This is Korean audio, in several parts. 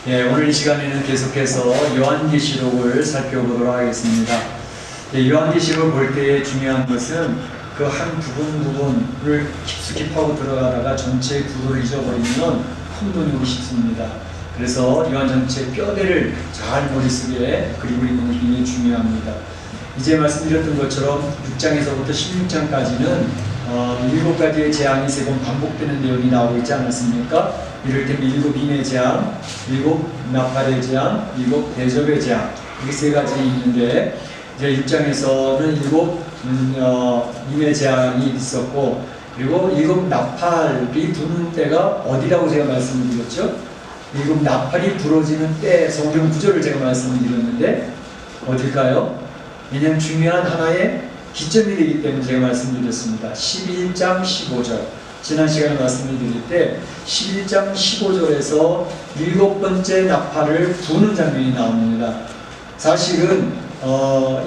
예, 오늘 이 시간에는 계속해서 요한계시록을 살펴보도록 하겠습니다. 예, 요한계시록을 볼 때의 중요한 것은 그 한 부분을 깊숙이 파고 들어가다가 전체 구도를 잊어버리면 혼돈이 오기 쉽습니다. 그래서 요한 전체 뼈대를 잘 머릿속에 그리고 있는 게 굉장히 중요합니다. 이제 말씀드렸던 것처럼 6장에서부터 16장까지는 7가지의 재앙이 3번 반복되는 내용이 나오고 있지 않았습니까? 이를테면 7 임의 재앙, 7 나팔의 재앙, 7 대접의 재앙, 이게 3가지 있는데 이제 6장에서는 7 임의 재앙이 있었고, 그리고 7 나팔이 부는 때가 어디라고 제가 말씀을 드렸죠? 7 나팔이 부러지는 때 성경 구절을 제가 말씀을 드렸는데 어딜까요? 왜냐하면 중요한 하나의 기점이 되기 때문에 제가 말씀드렸습니다. 11장 15절. 지난 시간에 말씀을 드릴 때 11장 15절에서 7번째 나팔을 부는 장면이 나옵니다. 사실은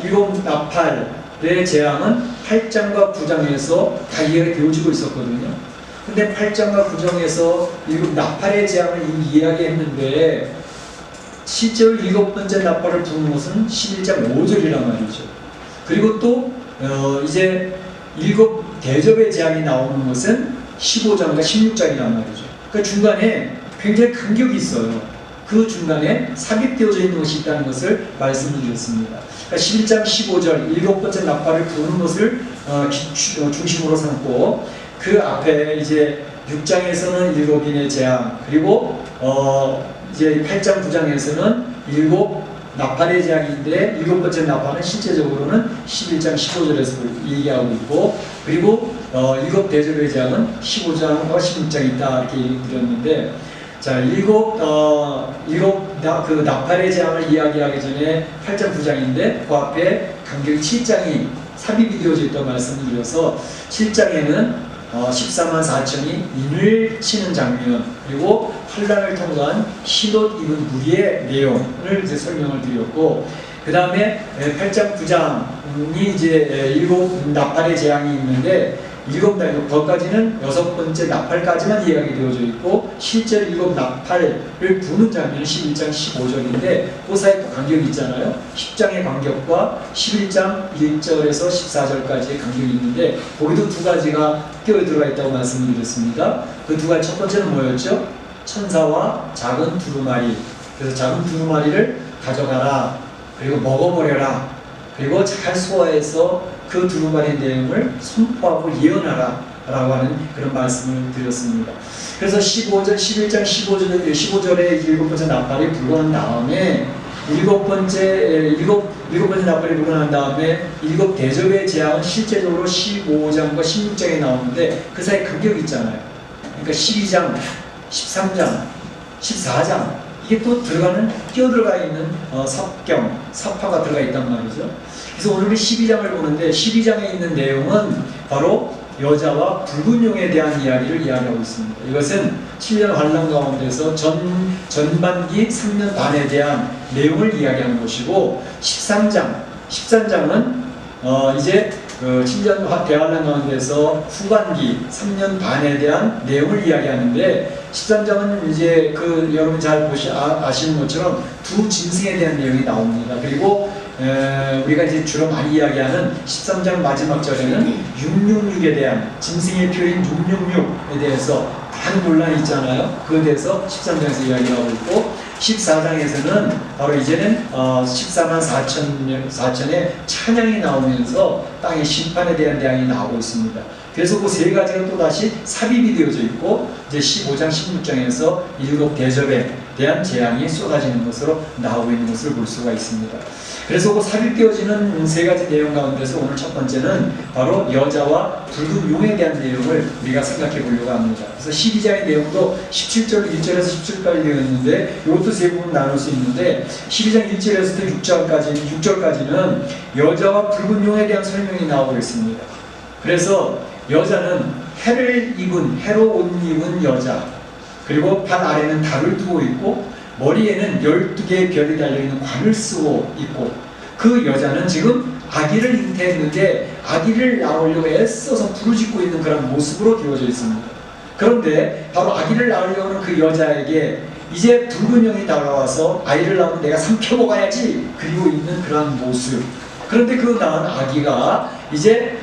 7 나팔의 재앙은 8장과 9장에서 다 이해가 되어지고 있었거든요. 근데 8장과 9장에서 7 나팔의 재앙을 이미 이야기했는데 실제로 7번째 나팔을 부는 것은 11장 5절이란 말이죠. 그리고 또 이제 7 대접의 재앙이 나오는 것은 15장과 16장이란 말이죠. 그러니까 중간에 굉장히 간격이 있어요. 그 중간에 삽입되어져 있는 것이 있다는 것을 말씀을 드렸습니다. 그러니까 11장 15절 7번째 나팔을 부는 것을 중심으로 삼고, 그 앞에 이제 6장에서는 7인의 재앙, 그리고 이제 8장 9장에서는 7 나팔의 재앙인데 7번째 나팔은 실제적으로는 11장 15절에서 얘기하고 있고, 그리고 7 대접의 재앙은 15장과 16장에 있다 이렇게 드렸는데, 자, 7 그 나팔의 재앙을 이야기하기 전에 8장 9장인데 그 앞에 간격이 7장이 삽입이 되어져 있다고 말씀을 드려서 7장에는 14만 4천이 인을 치는 장면, 그리고 환란을 통과한 흰옷 입은 무리의 내용을 이제 설명을 드렸고, 그 다음에 8장 9장이 이제 7 나팔의 재앙이 있는데 7 거기까지는 6번째 나팔까지만 이야기 되어져 있고, 실제로 7 나팔을 부는 장면은 11장 15절인데 그 사이에 또 간격이 있잖아요. 10장의 간격과 11장 1절에서 14절까지의 간격이 있는데 거기도 2가지가 끼어 들어가 있다고 말씀을 드렸습니다. 그 2가지, 첫 번째는 뭐였죠? 천사와 작은 두루마리. 그래서 작은 두루마리를 가져가라, 그리고 먹어버려라, 그리고 잘 소화해서 그 두루마리 내용을 선포하고 예언하라 라고 하는 그런 말씀을 드렸습니다. 그래서 11장 15절에 7번째 나팔이 불고 난 다음에 7번째 나팔이 불고 난 다음에 7 대접의 재앙은 실제적으로 15장과 16장에 나오는데 그 사이 간격이 있잖아요. 그러니까 12장, 13장, 14장 이게 또 끼어들어가 있는 섭파가 들어가 있단 말이죠. 그래서 오늘 12장을 보는데 12장에 있는 내용은 바로 여자와 붉은 용에 대한 이야기를 이야기하고 있습니다. 이것은 7년 환란 가운데서 전반기 3년 반에 대한 내용을 이야기하는 것이고, 13장은 이제 7년 대환란 가운데서 후반기 3년 반에 대한 내용을 이야기하는데, 13장은 이제 여러분 잘 아시는 것처럼 2 짐승에 대한 내용이 나옵니다. 그리고 우리가 이제 주로 많이 이야기하는 13장 마지막 절에는 666에 대한 짐승의 표인 666에 대해서 많은 논란이 있잖아요. 그에 대해서 13장에서 이야기하고 있고, 14장에서는 바로 이제는 14만 4천의 찬양이 나오면서 땅의 심판에 대한 대항이 나오고 있습니다. 그래서 그 3가지가 또다시 삽입이 되어져 있고, 이제 15장 16장에서 7 대접에 대한 재앙이 쏟아지는 것으로 나오고 있는 것을 볼 수가 있습니다. 그래서 그 삽입되어지는 3가지 내용 가운데서 오늘 첫 번째는 바로 여자와 붉은 용에 대한 내용을 우리가 생각해 보려고 합니다. 그래서 12장의 내용도 17절 1절에서 17절까지 되어 있는데 이것도 3부분 나눌 수 있는데, 12장 1절에서부터 6절까지는 여자와 붉은 용에 대한 설명이 나오고 있습니다. 그래서 여자는 해로 옷 입은 여자, 그리고 발 아래는 달을 두고 있고 머리에는 12개의 별이 달려있는 관을 쓰고 있고, 그 여자는 지금 아기를 잉태했는데 아기를 낳으려고 애써서 부르짖고 있는 그런 모습으로 되어져 있습니다. 그런데 바로 아기를 낳으려고 하는 그 여자에게 이제 붉은 영이 다가와서 아이를 낳으면 내가 삼켜 먹어야지 그리고 있는 그러한 모습. 그런데 그 낳은 아기가 이제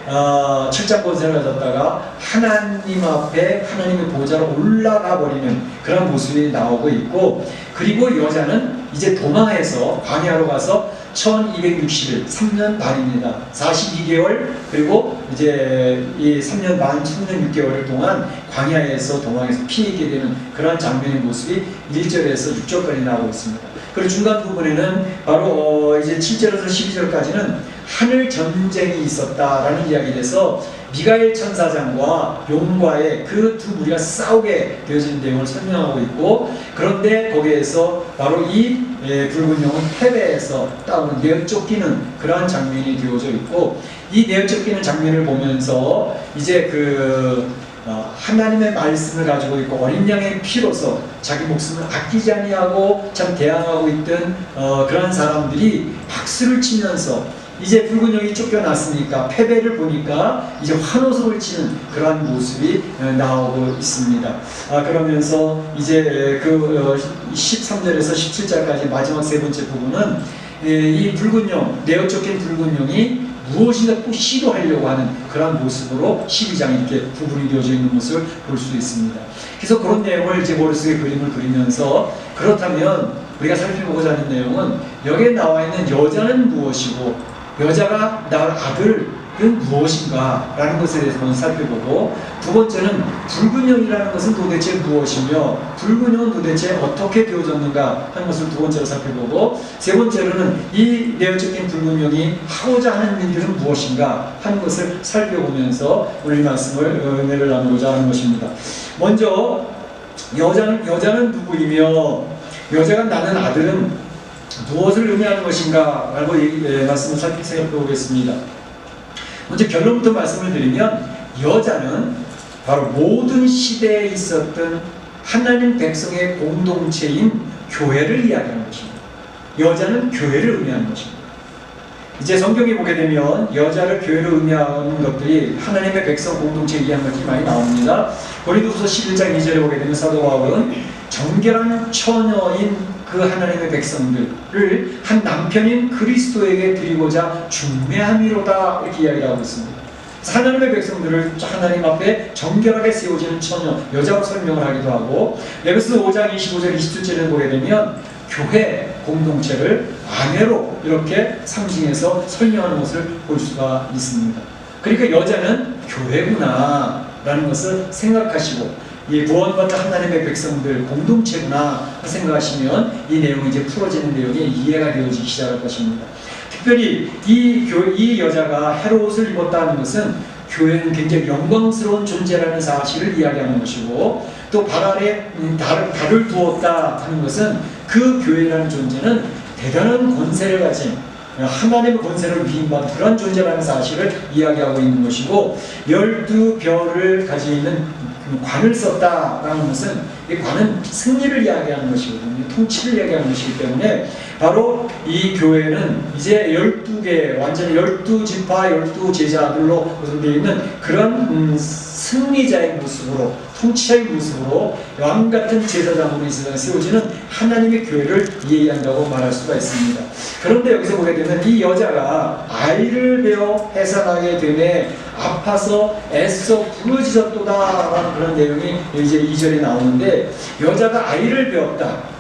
철장 권세를 가졌다가 하나님 앞에 하나님의 보좌로 올라가 버리는 그런 모습이 나오고 있고, 그리고 여자는 이제 도망해서 광야로 가서 1260일 3년 반입니다. 42개월 그리고 이제 이 3년 반 3년 6개월 동안 광야에서 도망해서 피해게 되는 그러한 장면의 모습이 1절에서 6절까지 나오고 있습니다. 그리고 중간 부분에는 바로 이제 7절에서 12절까지는 하늘 전쟁이 있었다라는 이야기에서 미가엘 천사장과 용과의 그 두 무리가 싸우게 되어진 내용을 설명하고 있고, 그런데 거기에서 바로 이 붉은 영은 패배해서 다운 내어 쫓기는 그러한 장면이 되어져 있고, 이 내어 쫓기는 장면을 보면서 이제 하나님의 말씀을 가지고 있고 어린 양의 피로서 자기 목숨을 아끼지 아니하고 참 대항하고 있던 그러한 사람들이 박수를 치면서 이제 붉은 영이 쫓겨났으니까 패배를 보니까 이제 환호성을 치는 그러한 모습이 나오고 있습니다. 그러면서 이제 13절에서 17절까지 마지막 세 번째 부분은 이 붉은 영, 내어 쫓긴 붉은 영이 무엇인가 꼭 시도하려고 하는 그런 모습으로 12장 이렇게 부분이 되어져 있는 모습을 볼 수 있습니다. 그래서 그런 내용을 이제 머릿속에 그림을 그리면서, 그렇다면 우리가 살펴보고자 하는 내용은 여기에 나와 있는 여자는 무엇이고 여자가 낳을 아들은 무엇인가 라는 것에 대해서 먼저 살펴보고, 두 번째는 붉은 영이라는 것은 도대체 무엇이며 붉은 영은 도대체 어떻게 되어졌는가 하는 것을 두 번째로 살펴보고, 세 번째로는 이 내어 쫓긴 붉은 영이 하고자 하는 일들은 무엇인가 하는 것을 살펴보면서 오늘 말씀을 은혜를 나누고자 하는 것입니다. 먼저 여자는 누구이며 여자가 낳는 아들은 무엇을 의미하는 것인가 라고 말씀을 살펴보겠습니다. 먼저 결론부터 말씀을 드리면, 여자는 바로 모든 시대에 있었던 하나님 백성의 공동체인 교회를 이야기하는 것입니다. 여자는 교회를 의미하는 것입니다. 이제 성경에 보게 되면 여자를 교회로 의미하는 것들이 하나님의 백성 공동체에 의한 것들이 많이 나옵니다. 고린도후서 11장 2절에 보게 되면 사도 바울은 정결한 처녀인 그 하나님의 백성들을 한 남편인 그리스도에게 드리고자 중매함이로다 이렇게 이야기를 하고 있습니다. 하나님의 백성들을 하나님 앞에 정결하게 세워지는 처녀, 여자로 설명을 하기도 하고, 에베소 5장 25절 27절을 보게 되면 교회 공동체를 아내로 이렇게 상징해서 설명하는 것을 볼 수가 있습니다. 그러니까 여자는 교회구나 라는 것을 생각하시고, 이 구원받은 하나님의 백성들 공동체구나 생각하시면 이 내용이 이제 풀어지는 내용이 이해가 되어지기 시작할 것입니다. 특별히 이 여자가 헤롯을 입었다는 것은 교회는 굉장히 영광스러운 존재라는 사실을 이야기하는 것이고, 또 발 아래 달을 두었다 하는 것은 그 교회라는 존재는 대단한 권세를 가진 하나님의 권세를 위임받은 그런 존재라는 사실을 이야기하고 있는 것이고, 12별을 가지고 있는 관을 썼다라는 것은 이 관은 승리를 이야기하는 것이거든요. 통치를 이야기하는 것이기 때문에 바로 이 교회는 이제 12개 완전히 12지파 12제자들로 구성되어 있는 그런 승리자의 모습으로, 통치자의 모습으로 왕같은 제사장으로 이 세상에 세워지는 하나님의 교회를 이해한다고 말할 수가 있습니다. 그런데 여기서 보게 되면 이 여자가 아이를 베어 해산하게 되매 아파서 애써 부르짖었도다 라는 그런 내용이 이제 2절에 나오는데, 여자가 아이를 베었다,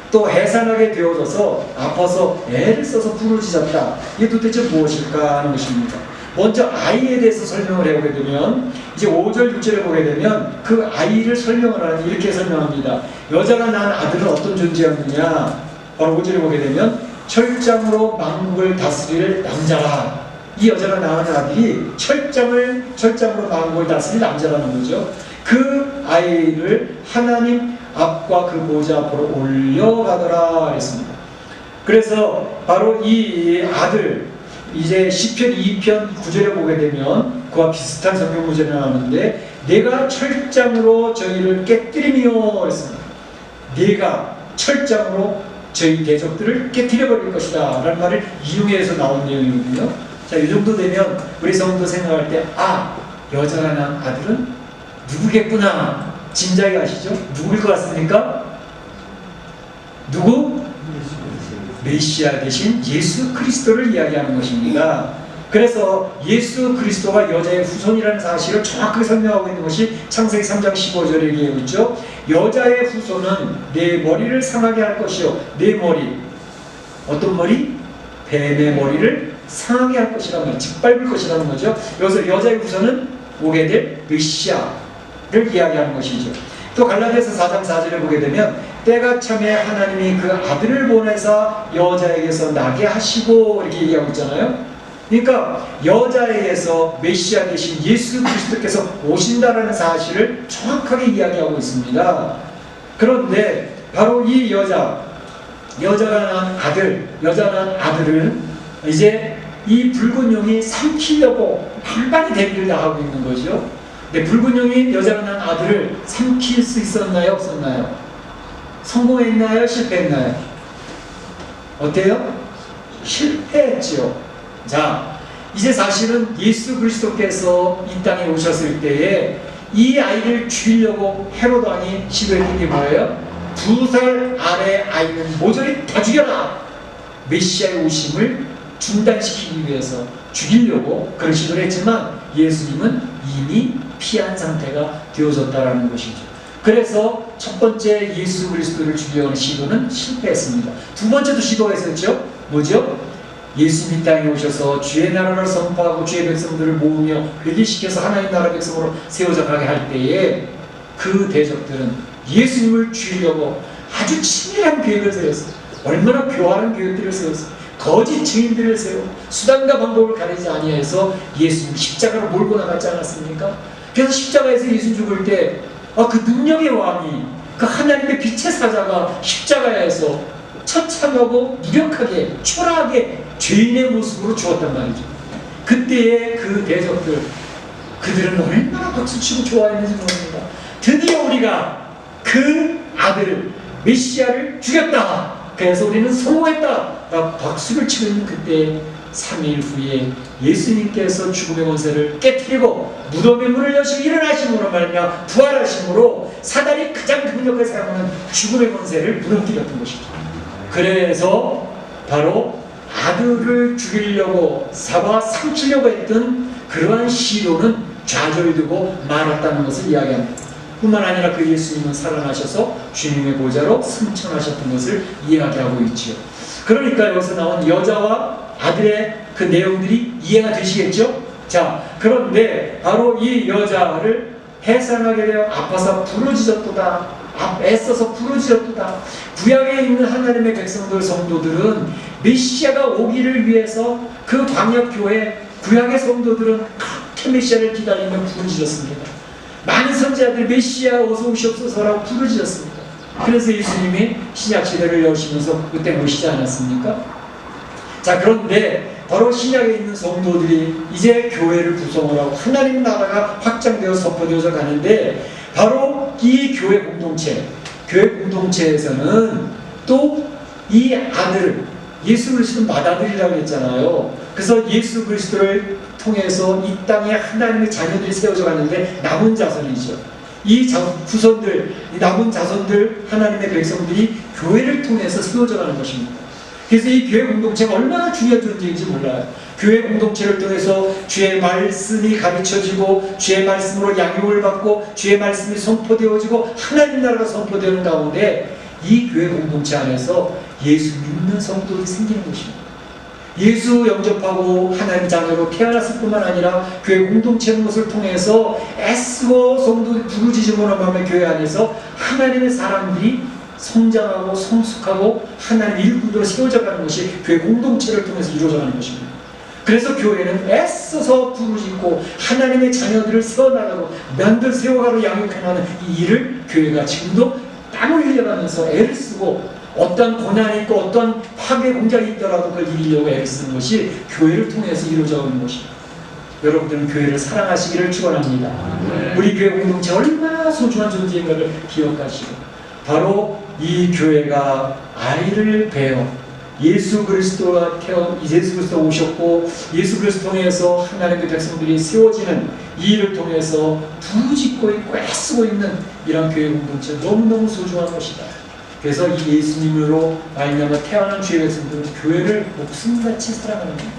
또 해산하게 되어져서 아파서 애를 써서 부르짖었다, 이게 도대체 무엇일까 하는 것입니다. 먼저 아이에 대해서 설명을 해보게 되면 이제 5절 6절에 보게 되면 그 아이를 설명을 하니 이렇게 설명합니다. 여자가 낳은 아들은 어떤 존재였느냐, 바로 5절에 보게 되면 철장으로 만국을 다스릴 남자라. 이 여자가 낳은 아들이 철장으로 만국을 다스릴 남자라는 거죠. 그 아이를 하나님 앞과 그 보좌 앞으로 올려가더라 했습니다. 그래서 바로 이 아들, 이제 시편 2편 9절에 보게 되면 그와 비슷한 성경 구절이 나오는데, 내가 철장으로 저희를 깨뜨리며 했습니다. 내가 철장으로 저희 대적들을 깨뜨려버릴 것이다 라는 말을 이용해서 나온 내용이거든요. 자, 이 정도 되면 우리 성도 생각할 때, 여자가 낳은 아들은 누구겠구나 짐작이 가시죠? 누구일 것 같습니까? 누구? 메시아 되신 예수 그리스도를 이야기하는 것입니다. 그래서 예수 그리스도가 여자의 후손이라는 사실을 정확하게 설명하고 있는 것이 창세기 3장 15절에 얘기하고 있죠. 여자의 후손은 내 머리를 상하게 할 것이요, 내 머리, 어떤 머리? 뱀의 머리를 상하게 할 것이라는 말, 짓밟을 것이라는 거죠. 여기서 여자의 후손은 오게 될 메시아를 이야기하는 것이죠. 또 갈라디아서 4장 4절에 보게 되면 때가 참에 하나님이 그 아들을 보내사 여자에게서 나게 하시고 이렇게 얘기하고 있잖아요. 그러니까 여자에게서 메시아 되신 예수 그리스도께서 오신다라는 사실을 정확하게 이야기하고 있습니다. 그런데 바로 이 여자가 낳은 아들을 이제 이 붉은 용이 삼키려고 만반의 대비를 나가고 있는 거죠. 근데 붉은 용이 여자가 낳은 아들을 삼킬 수 있었나요? 없었나요? 성공했나요? 실패했나요? 어때요? 실패했죠. 자, 이제 사실은 예수 그리스도께서 이 땅에 오셨을 때에 이 아이를 죽이려고 헤롯 왕이 시도했던 게 뭐예요? 2살 아래 아이는 모조리 다 죽여라! 메시아의 오심을 중단시키기 위해서 죽이려고 그런 시도를 했지만 예수님은 이미 피한 상태가 되어졌다는 것이죠. 그래서 첫 번째 예수 그리스도를 죽이려는 시도는 실패했습니다. 두 번째도 시도했었죠. 뭐죠? 예수님 땅에 오셔서 주의 나라를 선포하고 주의 백성들을 모으며 회개시켜서 하나님 나라 백성으로 세워져 가게 할 때에 그 대적들은 예수님을 죽이려고 아주 치밀한 계획을 세웠어요. 얼마나 교활한 계획들을 세웠어요. 거짓 증인들을 세워 수단과 방법을 가리지 아니해서 예수님 십자가로 몰고 나갔지 않았습니까? 그래서 십자가에서 예수 죽을 때 그 능력의 왕이, 그 하나님의 빛의 사자가 십자가에서 처참하고 무력하게 초라하게 죄인의 모습으로 죽었단 말이죠. 그때의 그 대적들, 그들은 얼마나 박수치고 좋아했는지 모릅니다. 드디어 우리가 그 아들 메시아를 죽였다, 그래서 우리는 성공했다 라고 박수를 치고 있는 그때 3일 후에 예수님께서 죽음의 권세를 깨뜨리고 무덤의 문을 여시고 일어나심으로 말미암아 부활하심으로 사단이 가장 강력하게 사용하는 죽음의 권세를 무너뜨렸던 것이죠. 그래서 바로 아들을 죽이려고 삼키려고 했던 그러한 시도는 좌절되고 말았다는 것을 이야기합니다. 뿐만 아니라 그 예수님은 살아나셔서 주님의 보좌로 승천하셨던 것을 이야기하고 있지요. 그러니까 여기서 나온 여자와 아들의 그 내용들이 이해가 되시겠죠? 자, 그런데 바로 이 여자를 해산하게 되어 아파서 부르짖었도다, 애써서 부르짖었도다. 구약에 있는 하나님의 백성들, 성도들은 메시아가 오기를 위해서 그 광야교회 구약의 성도들은 그렇게 메시아를 기다리며 부르짖었습니다. 많은 선지자들이 메시아 어서 오시옵소서라고 부르짖었습니다. 그래서 예수님이 신약시대를 여시면서 그때 모시지 않았습니까? 자, 그런데 바로 신약에 있는 성도들이 이제 교회를 구성을 하고 하나님 나라가 확장되어 선포되어져 가는데 바로 이 교회 공동체에서는 또 이 아들, 예수 그리스도 맏아들이라고 했잖아요. 그래서 예수 그리스도를 통해서 이 땅에 하나님의 자녀들이 세워져 가는데 남은 자손이죠. 이 후손들, 이 남은 자손들, 하나님의 백성들이 교회를 통해서 세워져 가는 것입니다. 그래서 이 교회 공동체가 얼마나 중요한 존재인지 몰라요. 교회 공동체를 통해서 주의 말씀이 가르쳐지고 주의 말씀으로 양육을 받고 주의 말씀이 선포되어지고 하나님 나라가 선포되는 가운데 이 교회 공동체 안에서 예수 믿는 성도들이 생기는 것입니다. 예수 영접하고 하나님 자녀로 태어났을 뿐만 아니라 교회 공동체의 것을 통해서 애쓰고 성도들이 부르짖음으로 마음의 교회 안에서 하나님의 사람들이 성장하고 성숙하고 하나님의 일꾼으로 세워져가는 것이 교회 공동체를 통해서 이루어져가는 것입니다. 그래서 교회는 애써서 부르짖고 하나님의 자녀들을 세워나가고 남들 세워가고 양육해나가는 이 일을 교회가 지금도 땀을 흘려가면서 애를 쓰고 어떤 고난이 있고 어떤 파괴 공작이 있더라도 그걸 이기려고 애를 쓰는 것이 교회를 통해서 이루어져가는 것입니다. 여러분들은 교회를 사랑하시기를 축원합니다. 우리 교회 공동체 얼마나 소중한 존재인가를 기억하시고 바로 이 교회가 아이를 베어 예수 그리스도가 예수 그리스도 오셨고 예수 그리스도 통해서 하나님의 백성들이 세워지는 이 일을 통해서 부르짖고 있고 애쓰고 있는 이런 교회 공동체 너무너무 소중한 것이다. 그래서 이 예수님으로 말미암아 태어난 주의 백성들은 교회를 목숨같이 사랑하는 겁니다.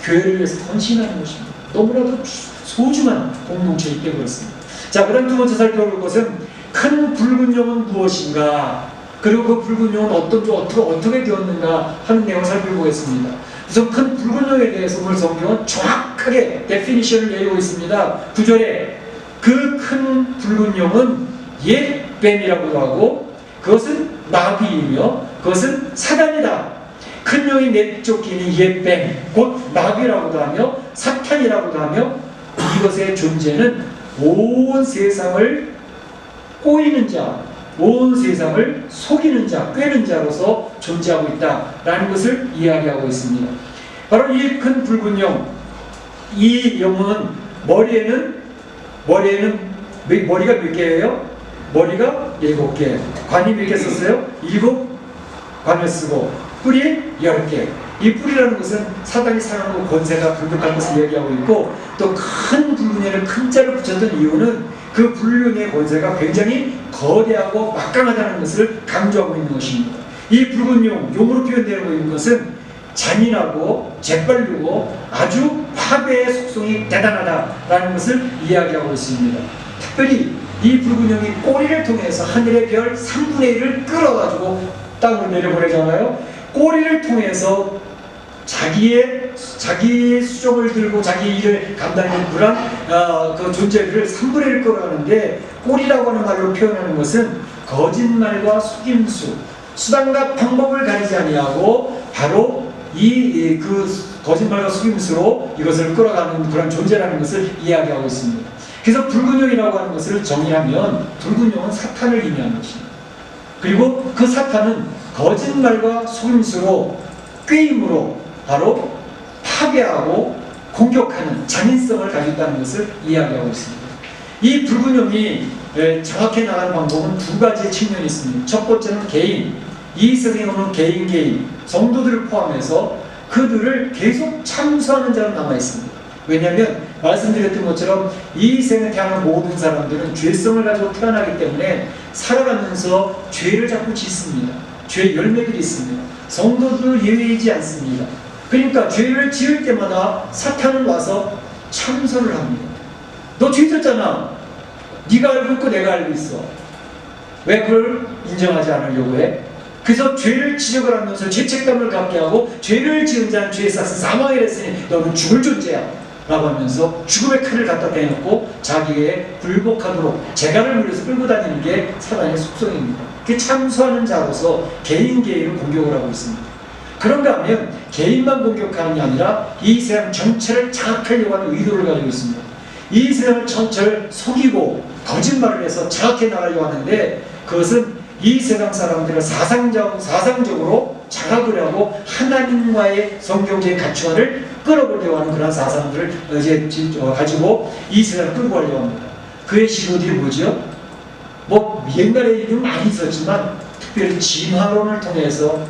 교회를 위해서 헌신하는 것입니다. 너무나도 소중한 공동체이기 때문에 그렇습니다. 자, 그 다음 두 번째 살펴볼 것은 큰 붉은 용은 무엇인가, 그리고 그 붉은 용은 어떻게 되었는가 하는 내용을 살펴보겠습니다. 우선 큰 붉은 용에 대해서 오늘 성경은 정확하게 데피니션을 내리고 있습니다. 9절에 그 큰 붉은 용은 옛뱀이라고도 하고 그것은 나비이며 그것은 사단이다. 큰 용이 내쫓기는 옛뱀, 곧 나비라고도 하며 사탄이라고도 하며 이것의 존재는 온 세상을 꼬이는 자, 온 세상을 속이는 자, 꿰는 자로서 존재하고 있다라는 것을 이야기하고 있습니다. 바로 이 큰 붉은 용, 이 용은 머리가 몇 개예요? 머리가 7개. 관이 몇 개 썼어요? 7관을 쓰고 뿔이 10개. 이 뿔이라는 것은 사단이 사랑하고 권세가 공격할 것을 얘기하고 있고, 또 큰 붉은 용에 큰 자를 붙였던 이유는 그 붉은 권세가 굉장히 거대하고 막강하다는 것을 강조하고 있는 것입니다. 이 붉은 용으로 표현되고 있는 것은 잔인하고 재빨르고 아주 파괴의 속성이 대단하다라는 것을 이야기하고 있습니다. 특별히 이 붉은 용이 꼬리를 통해서 하늘의 별 3분의 1을 끌어가지고 땅으로 내려보내잖아요. 꼬리를 통해서 자기의 수종을 들고 자기 일을 감당하는 그런 그 존재를 3분의 1 끌어가는데, 꼬리라고 하는 말로 표현하는 것은 거짓말과 속임수, 수단과 방법을 가리지 아니하고 바로 그 거짓말과 속임수로 이것을 끌어가는 그런 존재라는 것을 이야기하고 있습니다. 그래서 붉은 용이라고 하는 것을 정의하면 붉은 용은 사탄을 의미하는 것입니다. 그리고 그 사탄은 거짓말과 속임수로, 꾀임으로 바로 파괴하고 공격하는 잔인성을 가지고 있다는 것을 이야기하고 있습니다. 이 붉은 용이 정확히 나가는 방법은 두 가지의 측면이 있습니다. 첫 번째는 개인, 이 세상에 오는 개인, 성도들을 포함해서 그들을 계속 참수하는 자로 남아 있습니다. 왜냐하면 말씀드렸던 것처럼 이 생에 태어난 모든 사람들은 죄성을 가지고 태어나기 때문에 살아가면서 죄를 자꾸 짓습니다. 죄의 열매들이 있습니다. 성도들은 예외이지 않습니다. 그러니까 죄를 지을 때마다 사탄은 와서 참선을 합니다. 너 죄 졌잖아. 네가 알고 있고 내가 알고 있어. 왜 그걸 인정하지 않으려고 해? 그래서 죄를 지적을 하면서 죄책감을 갖게 하고, 죄를 지은 자는 죄의 삭은 사망에 이랬으니 너는 죽을 존재야 라고 하면서 죽음의 칼을 갖다 대놓고 자기의 굴복하도록 재간을 물려서 끌고 다니는 게 사단의 속성입니다. 그 참수하는 자로서 개인을 공격을 하고 있습니다. 그런가 하면 개인만 공격하는 게 아니라 이 세상 전체를 장악하려고 하는 의도를 가지고 있습니다. 이 세상 전체를 속이고 거짓말을 해서 장악해 나가려고 하는데, 그것은 이 세상 사람들을 사상적으로 장악을 하고 하나님과의 성경적인 가치관을 끌어보려고 하는 그런 사상들을 이제 가지고 이 세상을 끌고 가려고 합니다. 그의 시도들이 뭐죠? 옛날에 이름 많이 있었지만 특별히 진화론을 통해서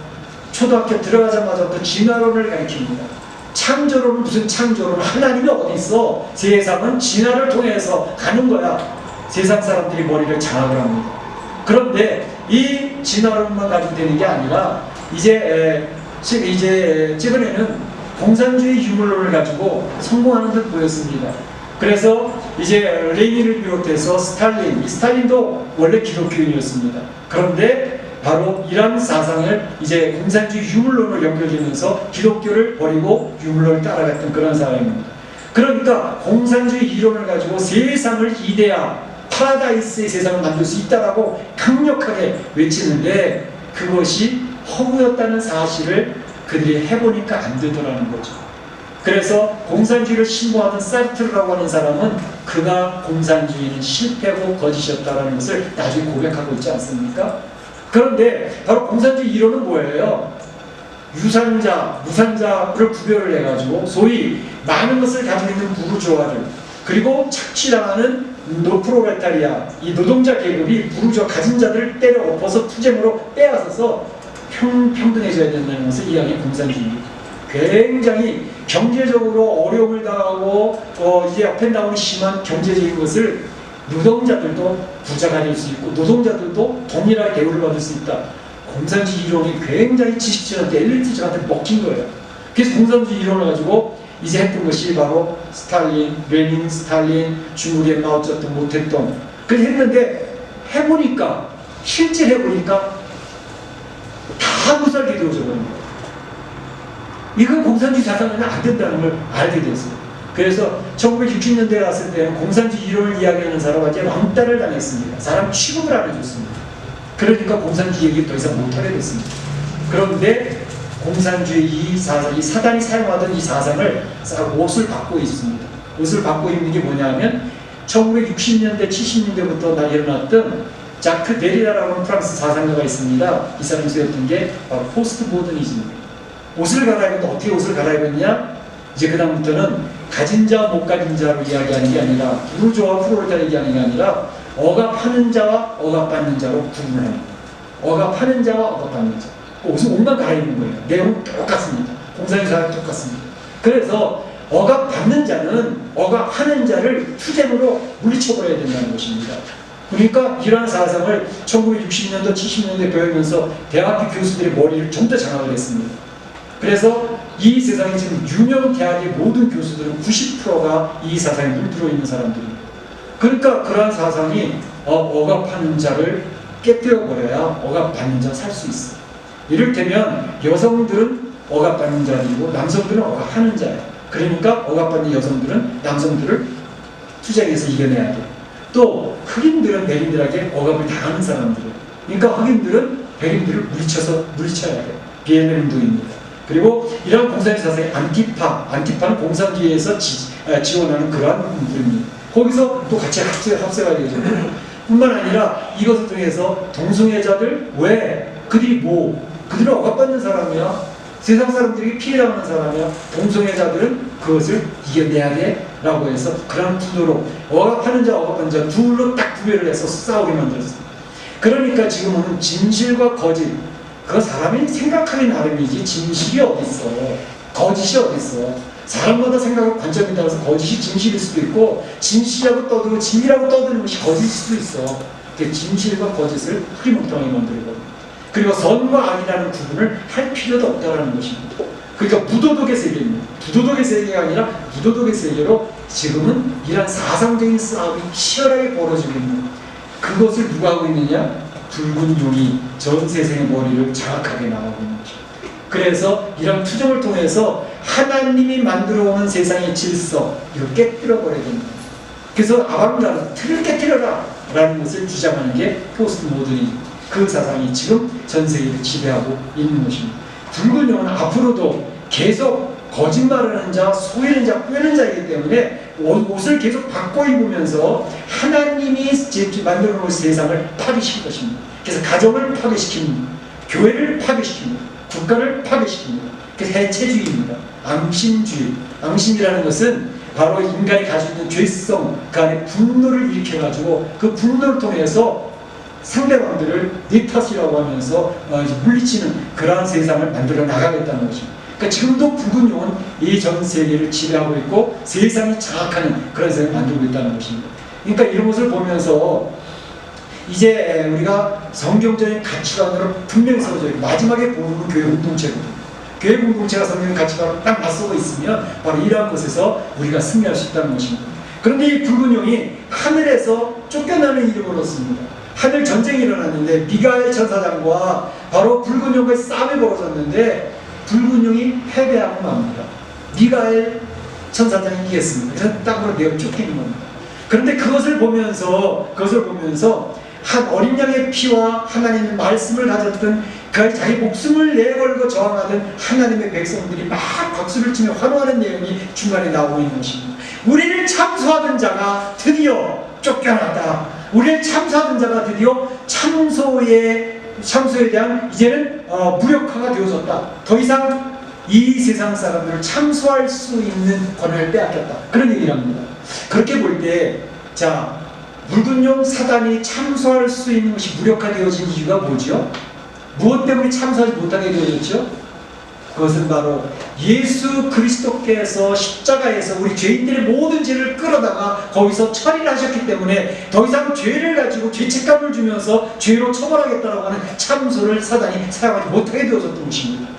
초등학교 들어가자마자부터 진화론을 가르칩니다. 창조론은 무슨 창조론? 하나님이 어디 있어? 세상은 진화를 통해서 가는 거야. 세상 사람들이 머리를 장악을 합니다. 그런데 이 진화론만 가지고 되는 게 아니라 이제 최근에는 공산주의 유물론을 가지고 성공하는 듯 보였습니다. 그래서 이제 레닌을 비롯해서 스탈린도 원래 기독교인이었습니다. 그런데 바로 이런 사상을 이제 공산주의 유물론으로 연결되면서 기독교를 버리고 유물론을 따라갔던 그런 사람입니다. 그러니까 공산주의 이론을 가지고 세상을 이데아, 파라다이스의 세상을 만들 수 있다라고 강력하게 외치는데, 그것이 허구였다는 사실을 그들이 해보니까 안 되더라는 거죠. 그래서 공산주의를 신봉하던 사르트르라고 하는 사람은 그가 공산주의는 실패고 거짓이었다라는 것을 나중에 고백하고 있지 않습니까? 그런데 바로 공산주의 이론은 뭐예요? 유산자, 무산자를 구별을 해가지고 소위 많은 것을 가지고 있는 부르주아들, 그리고 착취당하는 프로레타리아, 이 노동자 계급이 부르주아 가진 자들을 때려 엎어서 투쟁으로 빼앗아서 평등해져야 된다는 것을 이야기하는 공산주의. 굉장히 경제적으로 어려움을 당하고 이제 업앤다운이 심한 경제적인 것을 노동자들도 부자가 될 수 있고 노동자들도 동일하게 대우를 받을 수 있다. 공산주의 이론이 굉장히 지식층한테 엘리트층한테 먹힌 거예요. 그래서 공산주의 이론을 가지고 이제 했던 것이 바로 스탈린, 레닌, 스탈린, 중국의 마오쩌둥 못했던 그걸 했는데 해보니까 실제 해보니까 다 무살게 되어져 버린 거예요. 이건 공산주의 자산은 안 된다는 걸 알게 됐어요. 그래서 1960년대에 갔을 때는 공산주의 이론을 이야기하는 사람한테 왕따를 당했습니다. 사람 취급을 안 해줬습니다. 그러니까 공산주의 얘기 더 이상 못하게 됐습니다. 그런데 공산주의 이 사상, 이 사단이 사용하던 이 사상을 옷을 받고 있습니다. 옷을 받고 있는 게 뭐냐면 1960년대, 70년대부터 일어났던 자크 데리다라고 하는 프랑스 사상가가 있습니다. 이 사람이 쓰였던 게 바로 포스트 모더니즘입니다. 옷을 갈아입는데 어떻게 옷을 갈아입었냐? 이제 그 다음부터는 가진 자와 못 가진 자로 이야기하는 게 아니라 부르주아와 프롤레타리아 얘기하는 게 아니라 억압하는 자와 억압받는 자로 구분을 합니다. 억압하는 자와 억압받는 자. 옷은 옷만 갈아입는 거예요. 내용은 똑같습니다. 공산주의사랑 똑같습니다. 그래서 억압받는 자는 억압하는 자를 투쟁으로 물리쳐버려야 된다는 것입니다. 그러니까 이러한 사상을 1960년도, 70년대 배우면서 대학교 교수들의 머리를 전부 다 장악을 했습니다. 그래서 이 세상에 지금 유명 대학의 모든 교수들은 90%가 이 사상에 물들어 있는 사람들입니다. 그러니까 그러한 사상이 억압하는 자를 깨뜨려버려야 억압받는 자 살 수 있어요. 이를테면 여성들은 억압받는 자이고 남성들은 억압하는 자예요. 그러니까 억압받는 여성들은 남성들을 투쟁해서 이겨내야 돼요. 또 흑인들은 백인들에게 억압을 당하는 사람들이에요. 그러니까 흑인들은 백인들을 물리쳐야 돼요. BLM 운동입니다. 그리고 이러한 공산주의 사상의 안티파는 공산주의에서 지원하는 그러한 분들입니다. 거기서 또 같이 합세가 되죠. 뿐만 아니라 이것을 통해서 동성애자들 왜 그들은 억압받는 사람이야. 세상 사람들이 피해당하는 사람이야. 동성애자들은 그것을 이겨내야 돼 라고 해서 그런 구도로 억압하는 자, 억압받는 자 둘로 딱 구별을 해서 싸우게 만들었습니다. 그러니까 지금은 진실과 거짓, 그 사람이 생각하기 나름이지 진실이 어딨어, 거짓이 어딨어. 사람마다 생각과 관점에 따라서 거짓이 진실일 수도 있고 진실이라고 떠들고 진리라고 떠드는 것이 거짓일 수도 있어. 진실과 거짓을 흐리멍텅하게 만들거든요. 그리고 선과 악이라는 구분을 할 필요도 없다는 것입니다. 그러니까 무도덕의 세계입니다. 부도덕의 세계가 아니라 무도덕의 세계로 지금은 이러한 사상적인 싸움이 치열하게 벌어지고 있는 그것을 누가 하고 있느냐? 붉은 용이 전 세상의 머리를 장악하게 나가고 있는 것입니다. 그래서 이런 투쟁을 통해서 하나님이 만들어오는 세상의 질서 이걸 깨뜨려버려야 됩니다. 그래서 아방가르드 틀을 깨뜨려라 라는 것을 주장하는 게 포스트 모더니즘 그 사상이 지금 전 세계를 지배하고 있는 것입니다. 붉은 용은 앞으로도 계속 거짓말하는 자, 속이는 자, 꿰는 자이기 때문에 옷을 계속 바꿔 입으면서 하나님이 만들어 놓은 세상을 파괴시킬 것입니다. 그래서 가정을 파괴시킵니다. 교회를 파괴시킵니다. 국가를 파괴시킵니다. 그래서 해체주의입니다. 앙심주의. 앙심이라는 것은 바로 인간이 가지고 있는 죄성, 그 안에 분노를 일으켜가지고 그 분노를 통해서 상대방들을 네 탓이라고 하면서 물리치는 그러한 세상을 만들어 나가겠다는 것입니다. 그러니까 지금도 붉은 용은 이 전 세계를 지배하고 있고 세상이 장악하는 그런 세상을 만들고 있다는 것입니다. 그러니까 이런 것을 보면서 이제 우리가 성경적인 가치관으로 분명히 서져 있고 마지막에 보는 교회 공동체거든요. 교회 공동체가 성경 가치관으로 딱 맞서고 있으면 바로 이러한 것에서 우리가 승리할 수 있다는 것입니다. 그런데 이 붉은 용이 하늘에서 쫓겨나는 이름을 얻습니다. 하늘 전쟁이 일어났는데 미가엘 천사장과 바로 붉은 용과의 싸움이 벌어졌는데 붉은 용이 패배하고 맙니다. 미가엘 천사장이 이겼습니다. 그래서 땅으로 내어 쫓기는 겁니다. 그런데 그것을 보면서 한 어린 양의 피와 하나님의 말씀을 가졌던 그 자기 목숨을 내걸고 저항하던 하나님의 백성들이 막 박수를 치며 환호하는 내용이 중간에 나오고 있는 것입니다. 우리를 참소하던 자가 드디어 쫓겨났다. 우리를 참소하던 자가 드디어 참소에 대한 이제는 무력화가 되어졌다. 더 이상 이 세상 사람들을 참소할 수 있는 권한을 빼앗겼다. 그런 얘기를 합니다. 그렇게 볼 때 붉은 용 사단이 참소할 수 있는 것이 무력화되어진 이유가 뭐죠? 무엇 때문에 참소하지 못하게 되어졌죠? 그것은 바로 예수 그리스도께서 십자가에서 우리 죄인들의 모든 죄를 끌어다가 거기서 처리를 하셨기 때문에 더 이상 죄를 가지고 죄책감을 주면서 죄로 처벌하겠다라고 하는 참소를 사단이 사용하지 못하게 되어졌던 것입니다.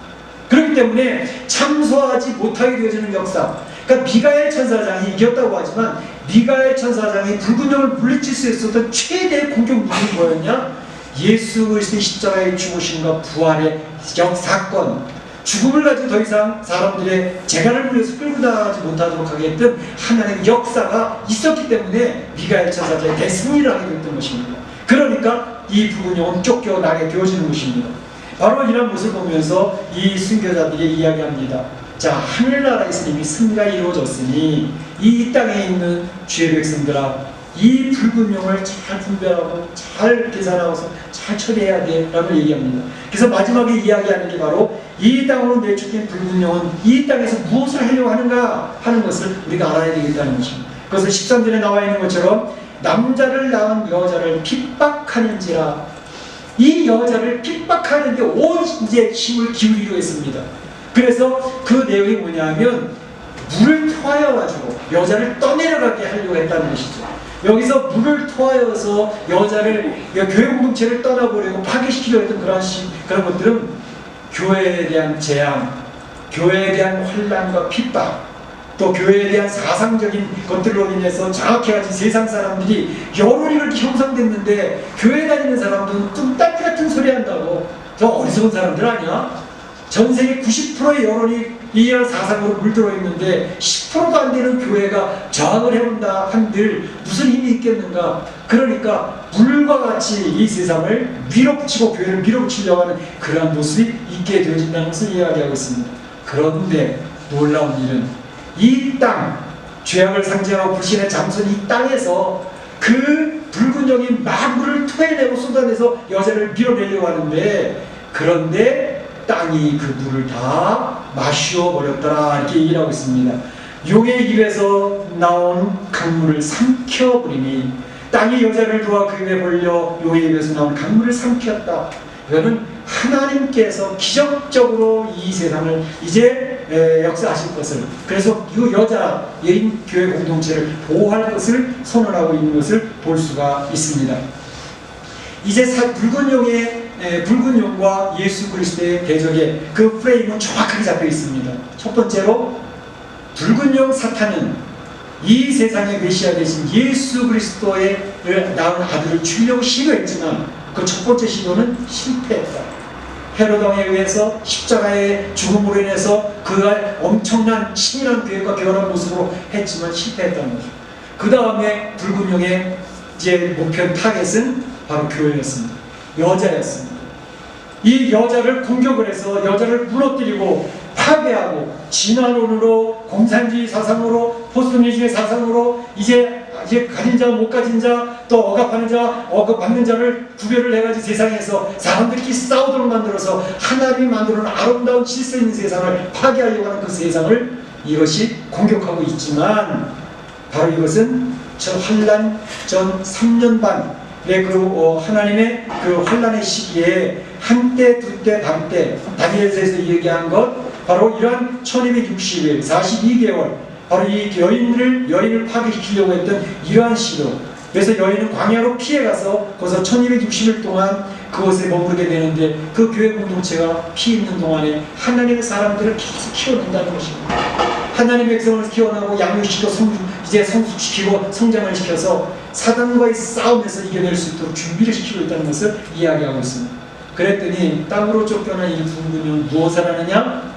그렇기 때문에 참소하지 못하게 되어지는 역사, 그러니까 미가엘 천사장이 이겼다고 하지만 미가엘 천사장이 붉은 영을 물리칠 수 있었던 최대의 공격물이 뭐였냐? 예수 그리스도의 십자가의 죽으심과 부활의 역사건, 죽음을 가지고 더 이상 사람들의 재간을 물려서 끌고 나가지 못하도록 하게 했던 하나님의 역사가 있었기 때문에 미가엘 천사장이 대승리를 하게 됐던 것입니다. 그러니까 이 붉은 영은 쫓겨나게 되어지는 것입니다. 바로 이런 모습을 보면서 이 순교자들이 이야기합니다. 자, 하늘나라에서 이미 승리가 이루어졌으니 이 땅에 있는 주의 백성들아, 이 붉은 용을 잘 분별하고 잘 계산하고서 잘 처리해야 돼 라고 얘기합니다. 그래서 마지막에 이야기하는 게 바로 이 땅으로 내쫓긴 붉은 용은 이 땅에서 무엇을 하려고 하는가 하는 것을 우리가 알아야 되겠다는 것입니다. 그래서 13절에 나와 있는 것처럼 남자를 낳은 여자를 핍박하는지라, 이 여자를 핍박하는데 온 이제 힘을 기울이려 했습니다. 그래서 그 내용이 뭐냐면 물을 토하여 가지고 여자를 떠내려가게 하려고 했다는 것이죠. 여기서 물을 토하여서 여자를 교회 공동체를 떠나보려고 파괴시키려고 했던 그런 것들은 교회에 대한 재앙, 교회에 대한 혼란과 핍박, 또 교회에 대한 사상적인 것들로 인해서 장악해가지고 세상 사람들이 여론이 그렇게 형성됐는데 교회 다니는 사람들은 뚱딴지 같은 소리 한다고. 저 어리석은 사람들 아니야? 전 세계 90%의 여론이 이런 사상으로 물들어 있는데 10%도 안 되는 교회가 저항을 해본다 한들 무슨 힘이 있겠는가? 그러니까 물과 같이 이 세상을 밀어붙이고 교회를 밀어붙이려고 하는 그러한 모습이 있게 되어진다는 것을 이야기하고 있습니다. 그런데 놀라운 일은 이 땅, 죄악을 상징하고 불신의 장소인 이 땅에서 그 붉은 영이 막 물을 토해내고 쏟아내서 여자를 밀어내려고 하는데, 그런데 땅이 그 물을 다 마시어 버렸더라 이렇게 얘기를 하고 있습니다. 용의 입에서 나온 강물을 삼켜버리니 땅이 여자를 도와 그 입에 벌려 용의 입에서 나온 강물을 삼켰다. 이거는 하나님께서 기적적으로 이 세상을 이제 역사하실 것을, 그래서 이 여자 여인 교회 공동체를 보호할 것을 선언하고 있는 것을 볼 수가 있습니다. 이제 붉은 용과 예수 그리스도의 대적의 그 프레임은 정확하게 잡혀 있습니다. 첫 번째로 붉은 용 사탄은 이 세상의 메시아 되신 예수 그리스도의 낳은 아들을 주려고 시도했지만 그 첫 번째 시도는 실패했다. 헤롯 왕에 의해서 십자가의 죽음으로 인해서 그가 엄청난 치밀한 계획과 교활한 모습으로 했지만 실패했다는 거죠. 그 다음에 붉은 용의 이제 목표 타겟은 바로 교회였습니다. 여자였습니다. 이 여자를 공격을 해서 여자를 무너뜨리고 파괴하고 진화론으로, 공산주의 사상으로, 포스트미주의 사상으로 이제 가진 자, 못 가진 자, 또 억압하는 자, 억압받는 자를 구별을 해가지고 세상에서 사람들끼리 싸우도록 만들어서 하나님이 만들어놓은 아름다운 질서 있는 세상을 파괴하려고 하는 그 세상을 이것이 공격하고 있지만, 바로 이것은 저 환란 전 3년 반의 하나님의 그 환란의 시기에 한때, 두때, 반때, 다니엘서에서 얘기한 것, 바로 이러한 1260일, 42개월, 바로 이 여인을 파괴시키려고 했던 이러한 시도. 그래서 여인은 광야로 피해가서 거기서 1260일 동안 그곳에 머무르게 되는데, 그 교회 공동체가 피 있는 동안에 하나님의 사람들을 계속 키워낸다는 것입니다. 하나님의 백성을 키워나고 양육시키고 성숙시키고 성장을 시켜서 사단과의 싸움에서 이겨낼 수 있도록 준비를 시키고 있다는 것을 이야기하고 있습니다. 그랬더니 땅으로 쫓겨난 이 붉은 용은 무엇을 하느냐?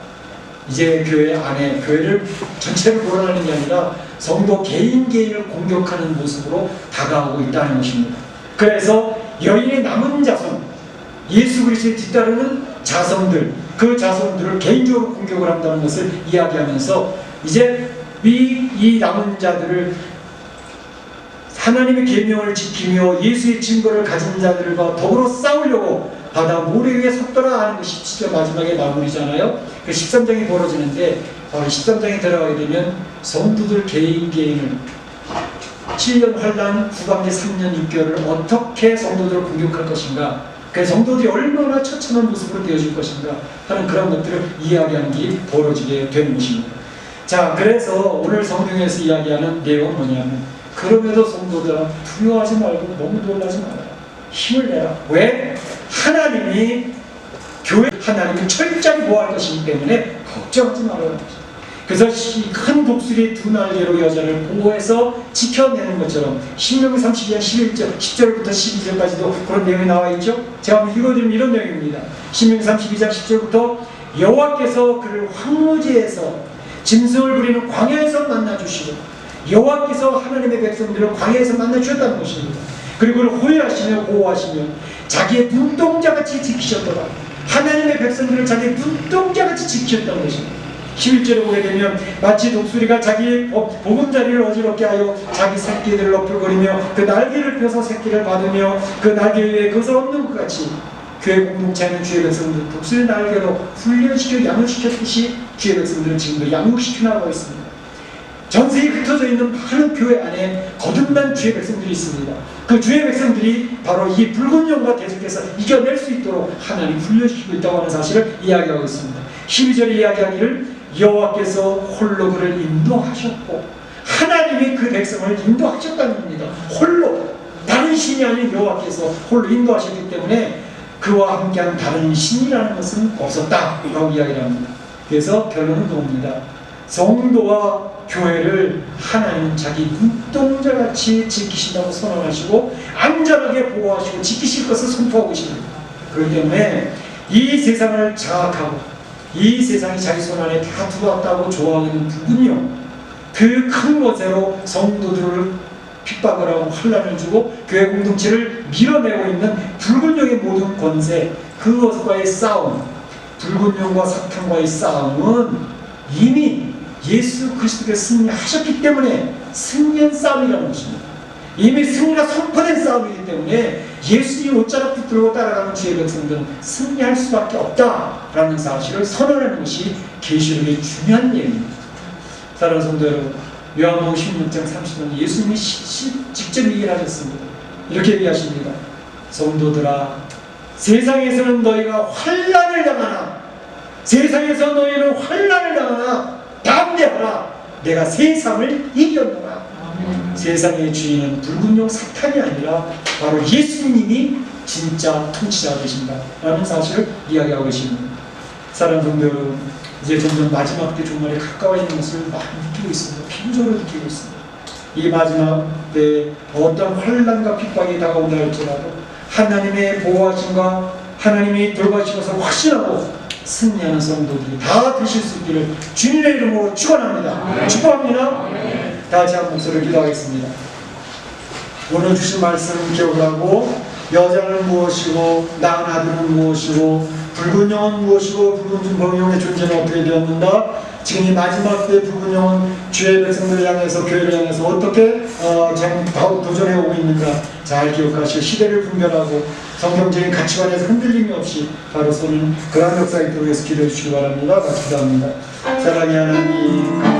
이제 교회 안에, 교회를 전체를 몰아내는 게 아니라 성도 개인을 공격하는 모습으로 다가오고 있다는 것입니다. 그래서 여인의 남은 자손, 예수 그리스도에 뒤따르는 자손들, 그 자손들을 개인적으로 공격을 한다는 것을 이야기하면서 이제 이 남은 자들을 하나님의 계명을 지키며 예수의 증거를 가진 자들과 더불어 싸우려고 바다 모래 위에 섰더라 하는 것이 17절 마지막에 마무리잖아요. 그 13장이 벌어지는데, 바로 13장에 들어가게 되면 성도들 개인을 7년 환란 후반기 3년 6개월을 어떻게 성도들을 공격할 것인가, 그 성도들이 얼마나 처참한 모습으로 되어질 것인가 하는 그런 것들을 이야기하는 일이 벌어지게 되는 것입니다. 자, 그래서 오늘 성경에서 이야기하는 내용은 뭐냐면, 그럼에도 성도들아 두려워하지 말고 너무 놀라지 마라. 힘을 내라. 왜? 하나님이 교회 하나님이 철저히 보호할 것이기 때문에 걱정하지 말아라. 그래서 큰 독수리의 두 날개로 여자를 보호해서 지켜내는 것처럼 신명기 32장 11절, 10절부터 12절까지도 그런 내용이 나와 있죠. 제가 한번 읽어드리면 이런 내용입니다. 신명기 32장 10절부터 여호와께서 그를 황무지에서 짐승을 부리는 광야에서 만나주시고, 여호와께서 하나님의 백성들을 광야에서 만나주셨다는 것입니다. 그리고 그를 호위하시며 보호하시며 자기의 눈동자같이 지키셨더라. 하나님의 백성들을 자기의 눈동자같이 지키셨다는 것입니다. 11절에 보게 되면 마치 독수리가 자기 보금자리를 어지럽게 하여 자기 새끼들을 너풀거리며 그 날개를 펴서 새끼를 받으며 그 날개 위에 그것을 얻는 것 같이 교회 공동체는 주의 백성들 독수리 날개로 훈련시켜 양육시켰듯이 주의 백성들은 지금도 양육시켜 나가고 있습니다. 전 세계에 흩어져 있는 많은 교회 안에 거듭난 주의 백성들이 있습니다. 그 주의 백성들이 바로 이 붉은 용과 대적해서 이겨낼 수 있도록 하나님 훈련시키고 있다고 하는 사실을 이야기하고 있습니다. 12절에 이야기하기를 여호와께서 홀로 그를 인도하셨고, 하나님이 그 백성을 인도하셨다는 겁니다. 홀로, 다른 신이 아닌 여호와께서 홀로 인도하셨기 때문에 그와 함께하는 다른 신이라는 것은 없었다라고 이야기를 합니다. 그래서 결론은 그겁니다. 성도와 교회를 하나님은 자기 눈동자같이 지키신다고 선언하시고 안전하게 보호하시고 지키실 것을 선포하고 계십니다. 그렇기 때문에 이 세상을 장악하고 이 세상이 자기 손안에 다 들어왔다고 좋아하는 붉은요, 그 큰 것으로 성도들을 핍박을 하고 환난을 주고 교회 공동체를 밀어내고 있는 붉은 용의 모든 권세, 그것과의 싸움, 붉은 용과 사탄과의 싸움은 이미 예수 그리스도께서 승리하셨기 때문에 승리한 싸움이라는 것입니다. 이미 승리가 선포된 싸움이기 때문에 예수님 옷자락 붙들고 따라가는 주의 백성들은 승리할 수밖에 없다라는 사실을 선언하는 것이 계시록의 중요한 내용입니다. 사랑하는 성도 여러분, 요한복음 16장 30절 예수님이 직접 얘기를 하셨습니다. 이렇게 얘기하십니다. 성도들아, 세상에서는 너희가 환난을 당하나, 세상에서 너희는 환난을 당하나 담대하라. 내가 세상을 이겼노라. 세상의 주인은 붉은 용 사탄이 아니라 바로 예수님이 진짜 통치자가 되신다 라는 사실을 이야기하고 계십니다. 사랑하는 성도 여러분, 이제 점점 마지막 때 종말에 가까워 있는 것을 많이 느끼고 있습니다. 피부적으로 느끼고 있습니다. 이 마지막 때 어떤 환난과 핍박이 다가온다 할지라도 하나님의 보호하심과 하나님이 돌봐주신 것을 확신하고 승리하는 성도들이 다 되실 수 있기를 주님의 이름으로 축원합니다. 축복합니다. 다 같이 한 목소리를 기도하겠습니다. 오늘 주신 말씀 기억을 하고, 여자는 무엇이고 낳은 아들은 무엇이고 붉은 용은 무엇이고 붉은 용의 존재는 어떻게 되었는가, 지금 이 마지막 때 붉은 용은 주의 백성들을 향해서 교회를 향해서 어떻게 도전해 오고 있는가 잘 기억하시고 시대를 분별하고 성경적인 가치관에서 흔들림이 없이 바로 서는 그러한 역사에 들어서 기도해 주시기 바랍니다. 같이 기도합니다. 사랑의 하나님,